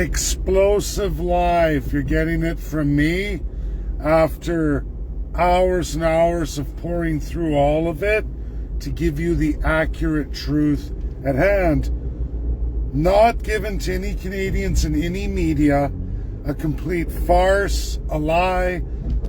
explosive live. You're getting it from me after hours and hours of pouring through all of it to give you the accurate truth at hand. Not given to any Canadians in any media, a complete farce, a lie.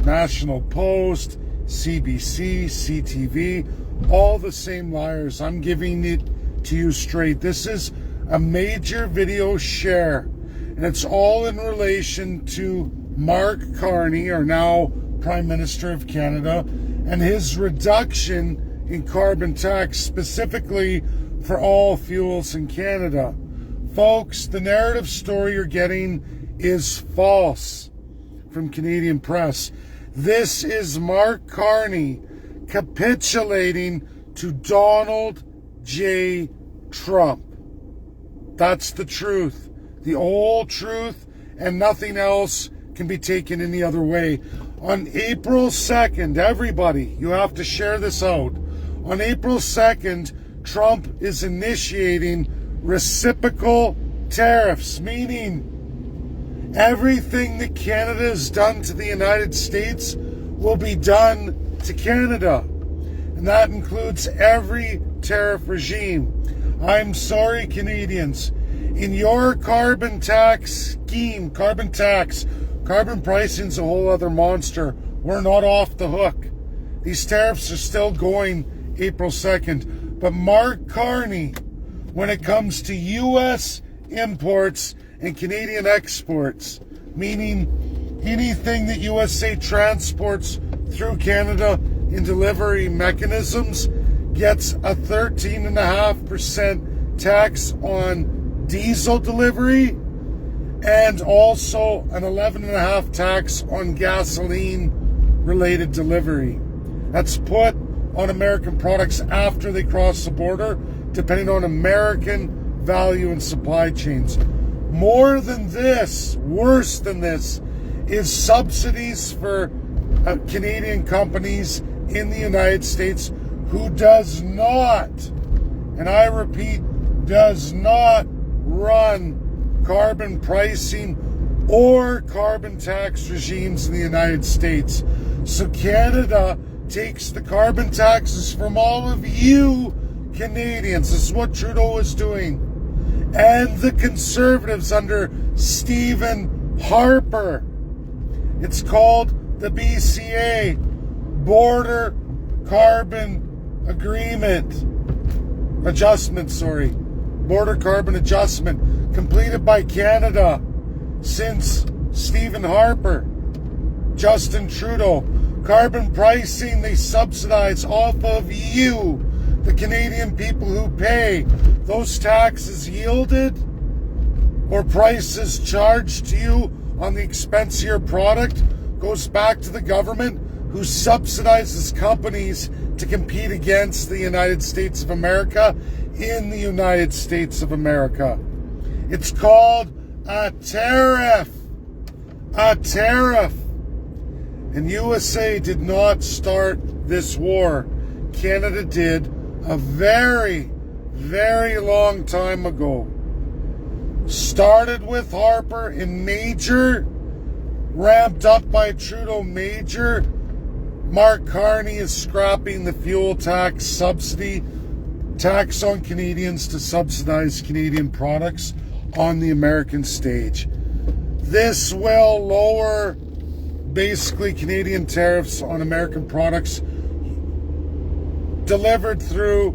National Post, CBC, CTV, all the same liars. I'm giving it to you straight. This is a major video share, and it's all in relation to Mark Carney, our now Prime Minister of Canada, and his reduction in carbon tax, specifically for all fuels in Canada. Folks, the narrative story you're getting is false from Canadian press. This is Mark Carney capitulating to Donald J. Trump. That's the truth, the whole truth, and nothing else can be taken any other way. On April 2nd, everybody, you have to share this out. On April 2nd, Trump is initiating reciprocal tariffs, meaning everything that Canada has done to the United States will be done to Canada. And that includes every tariff regime. I'm sorry, Canadians. In your carbon tax scheme, carbon pricing's a whole other monster. We're not off the hook. These tariffs are still going April 2nd. But Mark Carney, when it comes to U.S. imports and Canadian exports, meaning anything that USA transports through Canada in delivery mechanisms, gets a 13.5% tax on diesel delivery and also an 11.5% tax on gasoline related delivery. That's put on American products after they cross the border, depending on American value and supply chains. More than this, worse than this, is subsidies for Canadian companies in the United States who does not, and I repeat, does not run carbon pricing or carbon tax regimes in the United States. So Canada takes the carbon taxes from all of you Canadians. This is what Trudeau is doing. And the Conservatives under Stephen Harper. It's called the BCA, Border Carbon Border Carbon Adjustment, completed by Canada since Stephen Harper, Justin Trudeau. Carbon pricing they subsidize off of you, the Canadian people who pay. Those taxes yielded or prices charged to you on the expense of your product goes back to the government, who subsidizes companies to compete against the United States of America in the United States of America. It's called a tariff. A tariff. And USA did not start this war. Canada did a very, very long time ago. Started with Harper in major, ramped up by Trudeau major. Mark Carney is scrapping the fuel tax subsidy, tax on Canadians to subsidize Canadian products on the American stage. This will lower basically Canadian tariffs on American products delivered through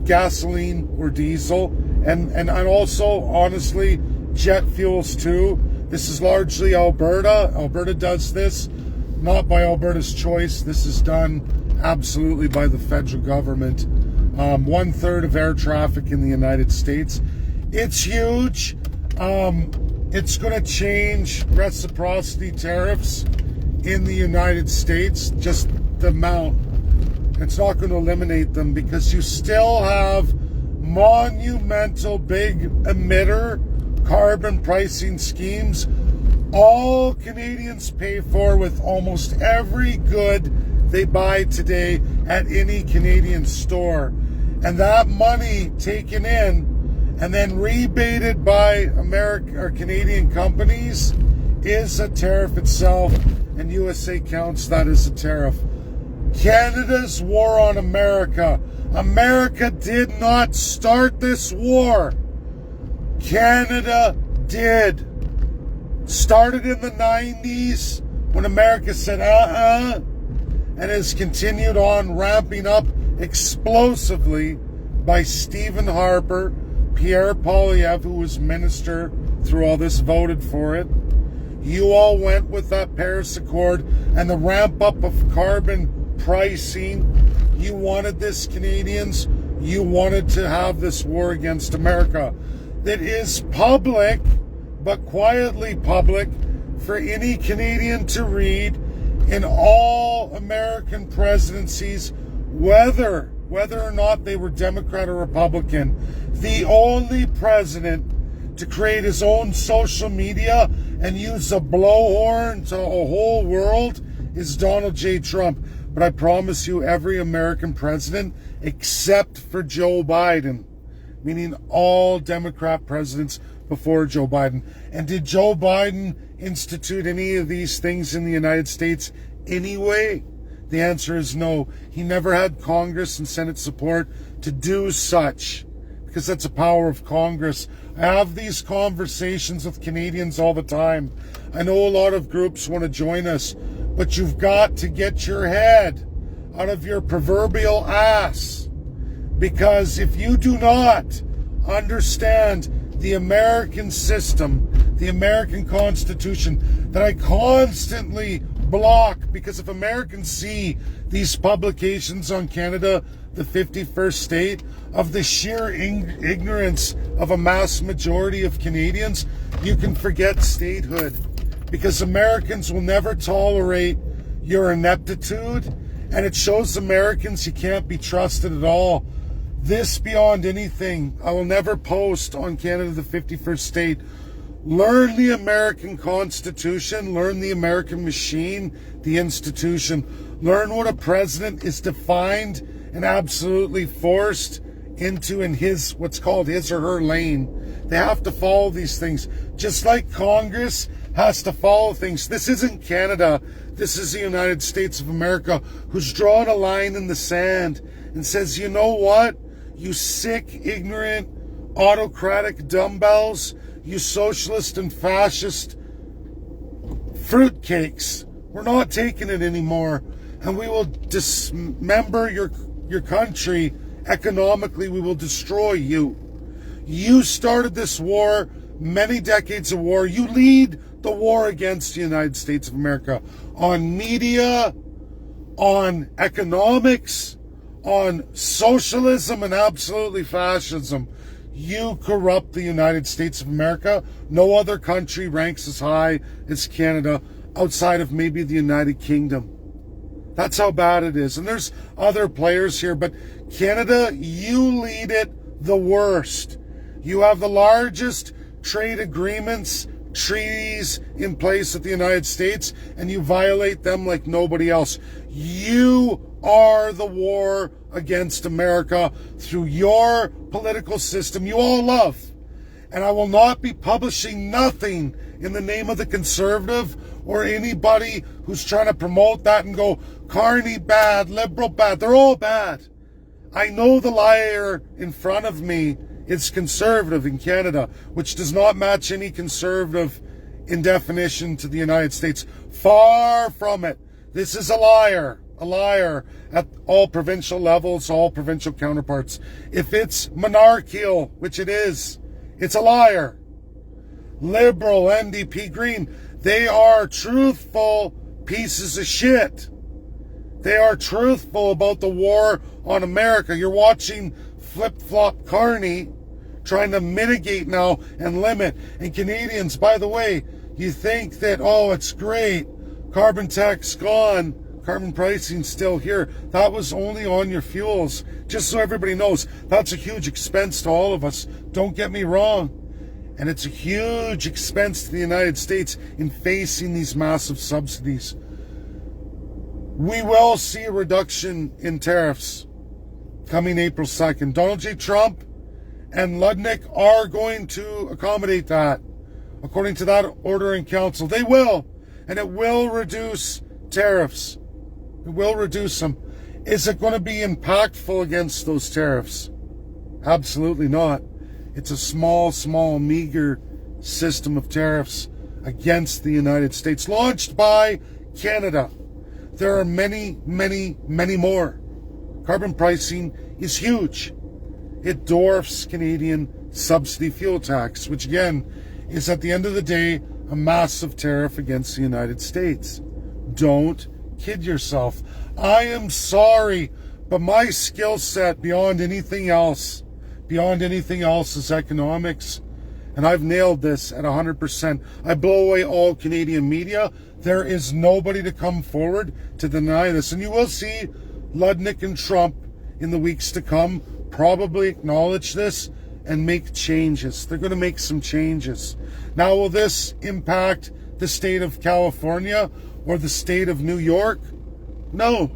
gasoline or diesel, and also, honestly, jet fuels too. This is largely Alberta. Alberta does this, not by Alberta's choice. This is done absolutely by the federal government. 1/3 of air traffic in the United States. It's huge. It's going to change reciprocity tariffs in the United States, just the amount. It's not going to eliminate them because you still have monumental big emitter carbon pricing schemes. All Canadians pay for with almost every good they buy today at any Canadian store. And that money taken in and then rebated by American or Canadian companies is a tariff itself, and USA counts that as a tariff. Canada's war on America. America did not start this war. Canada did. Started in the 90s when America said and has continued on ramping up explosively by Stephen Harper, Pierre Poilievre, who was minister through all this, voted for it. You all went with that Paris Accord and the ramp up of carbon pricing. You wanted this, Canadians. You wanted to have this war against America that is public, but quietly public, for any Canadian to read in all American presidencies, whether or not they were Democrat or Republican. The only president to create his own social media and use a blowhorn to a whole world is Donald J. Trump. But I promise you, every American president, except for Joe Biden, meaning all Democrat presidents before Joe Biden. And did Joe Biden institute any of these things in the United States anyway? The answer is no. He never had Congress and Senate support to do such, because that's a power of Congress. I have these conversations with Canadians all the time. I know a lot of groups want to join us, but you've got to get your head out of your proverbial ass. Because if you do not understand the American system, the American Constitution, that I constantly block, because if Americans see these publications on Canada, the 51st state, of the sheer ignorance of a mass majority of Canadians, you can forget statehood. Because Americans will never tolerate your ineptitude, and it shows Americans you can't be trusted at all. This beyond anything, I will never post on Canada, the 51st state. Learn the American Constitution, learn the American machine, the institution. Learn what a president is defined and absolutely forced into in his, what's called his or her lane. They have to follow these things, just like Congress has to follow things. This isn't Canada. This is the United States of America, who's drawn a line in the sand and says, you know what? You sick, ignorant, autocratic dumbbells, you socialist and fascist fruitcakes, we're not taking it anymore, and we will dismember your country economically. We will destroy you. You started this war, many decades of war. You lead the war against the United States of America on media, on economics, on socialism, and absolutely fascism. You corrupt the United States of America. No other country ranks as high as Canada, outside of maybe the United Kingdom. That's how bad it is. And there's other players here, but Canada, you lead it the worst. You have the largest trade agreements, treaties in place with the United States, and you violate them like nobody else. You are the war against America through your political system you all love. And I will not be publishing nothing in the name of the conservative or anybody who's trying to promote that and go, Carney bad, liberal bad. They're all bad. I know the liar in front of me is conservative in Canada, which does not match any conservative in definition to the United States. Far from it. This is a liar at all provincial levels, all provincial counterparts. If it's monarchical, which it is, it's a liar. Liberal, NDP, Green, they are truthful pieces of shit. They are truthful about the war on America. You're watching flip-flop Carney trying to mitigate now and limit. And Canadians, by the way, you think that, oh, it's great, carbon tax gone, carbon pricing still here. That was only on your fuels. Just so everybody knows, that's a huge expense to all of us. Don't get me wrong. And it's a huge expense to the United States in facing these massive subsidies. We will see a reduction in tariffs coming April 2nd. Donald J. Trump And Ludnick are going to accommodate that. According to that order in council, they will. And it will reduce tariffs. It will reduce them. Is it going to be impactful against those tariffs? Absolutely not. It's a small, meager system of tariffs against the United States, launched by Canada. There are many more. Carbon pricing is huge. It dwarfs Canadian subsidy fuel tax, which again is at the end of the day a massive tariff against the United States. Don't kid yourself. I am sorry, but my skill set beyond anything else is economics. And I've nailed this at 100%. I blow away all Canadian media. There is nobody to come forward to deny this. And you will see Ludnick and Trump in the weeks to come probably acknowledge this and make changes. They're going to make some changes. Now, will this impact the state of California or the state of New York? No.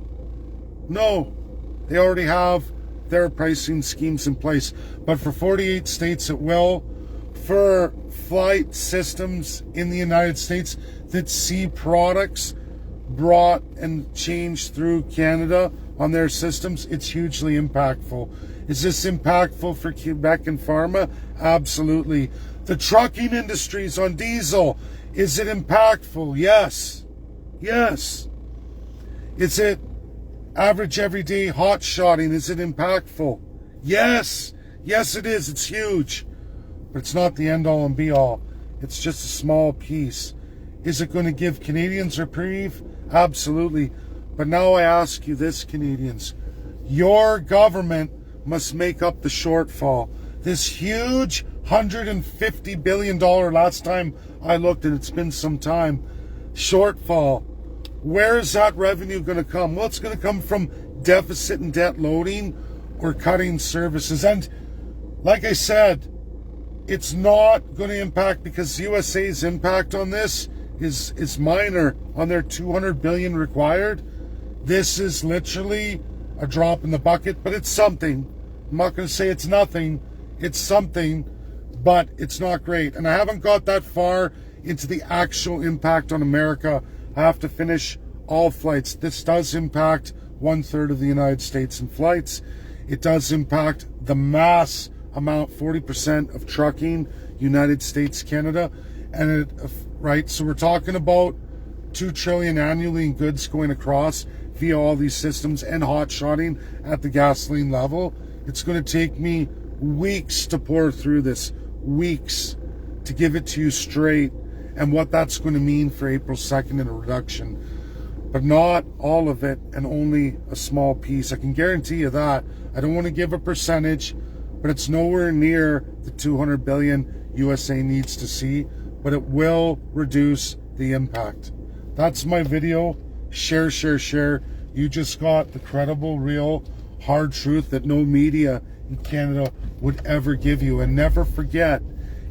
They already have their pricing schemes in place. But for 48 states, it will. For flight systems in the United States that see products brought and changed through Canada on their systems, it's hugely impactful. Is this impactful for Quebec and pharma? Absolutely. The trucking industries on diesel, is it impactful? Yes. Is it average everyday hot shotting? Is it impactful? Yes, it is. It's huge. But it's not the end all and be all. It's just a small piece. Is it going to give Canadians reprieve? Absolutely. But now I ask you this, Canadians. Your government must make up the shortfall. This huge $150 billion, last time I looked, and it's been some time, shortfall. Where is that revenue going to come? Well, it's going to come from deficit and debt loading or cutting services. And like I said, it's not going to impact, because USA's impact on this is minor on their $200 billion required. This is literally a drop in the bucket, but it's something. I'm not going to say it's nothing. It's something, but it's not great. And I haven't got that far into the actual impact on America. I have to finish all flights. This does impact 1/3 of the United States in flights. It does impact the mass amount, 40% of trucking, United States, Canada. And right, so we're talking about $2 trillion annually in goods going across via all these systems and hot shotting at the gasoline level. It's going to take me weeks to pour through this, weeks to give it to you straight, and what that's going to mean for April 2nd in a reduction. But not all of it, and only a small piece. I can guarantee you that. I don't want to give a percentage, but it's nowhere near the $200 billion USA needs to see, but it will reduce the impact. That's my video. Share. You just got the credible, real, hard truth that no media in Canada would ever give you. And never forget,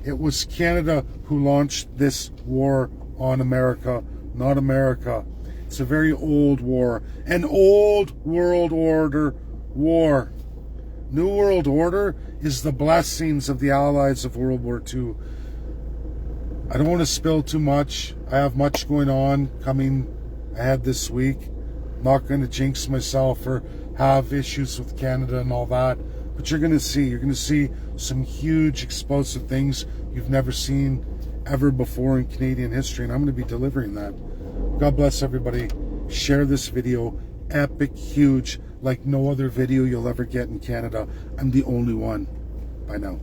it was Canada who launched this war on America, not America. It's a very old war, an old world order war. New World Order is the blessings of the Allies of World War II. I don't want to spill too much. I have much going on coming ahead this week. I'm not going to jinx myself or have issues with Canada and all that. But you're going to see some huge explosive things you've never seen ever before in Canadian history. And I'm going to be delivering that. God bless everybody. Share this video. Epic, huge, like no other video you'll ever get in Canada. I'm the only one. Bye now.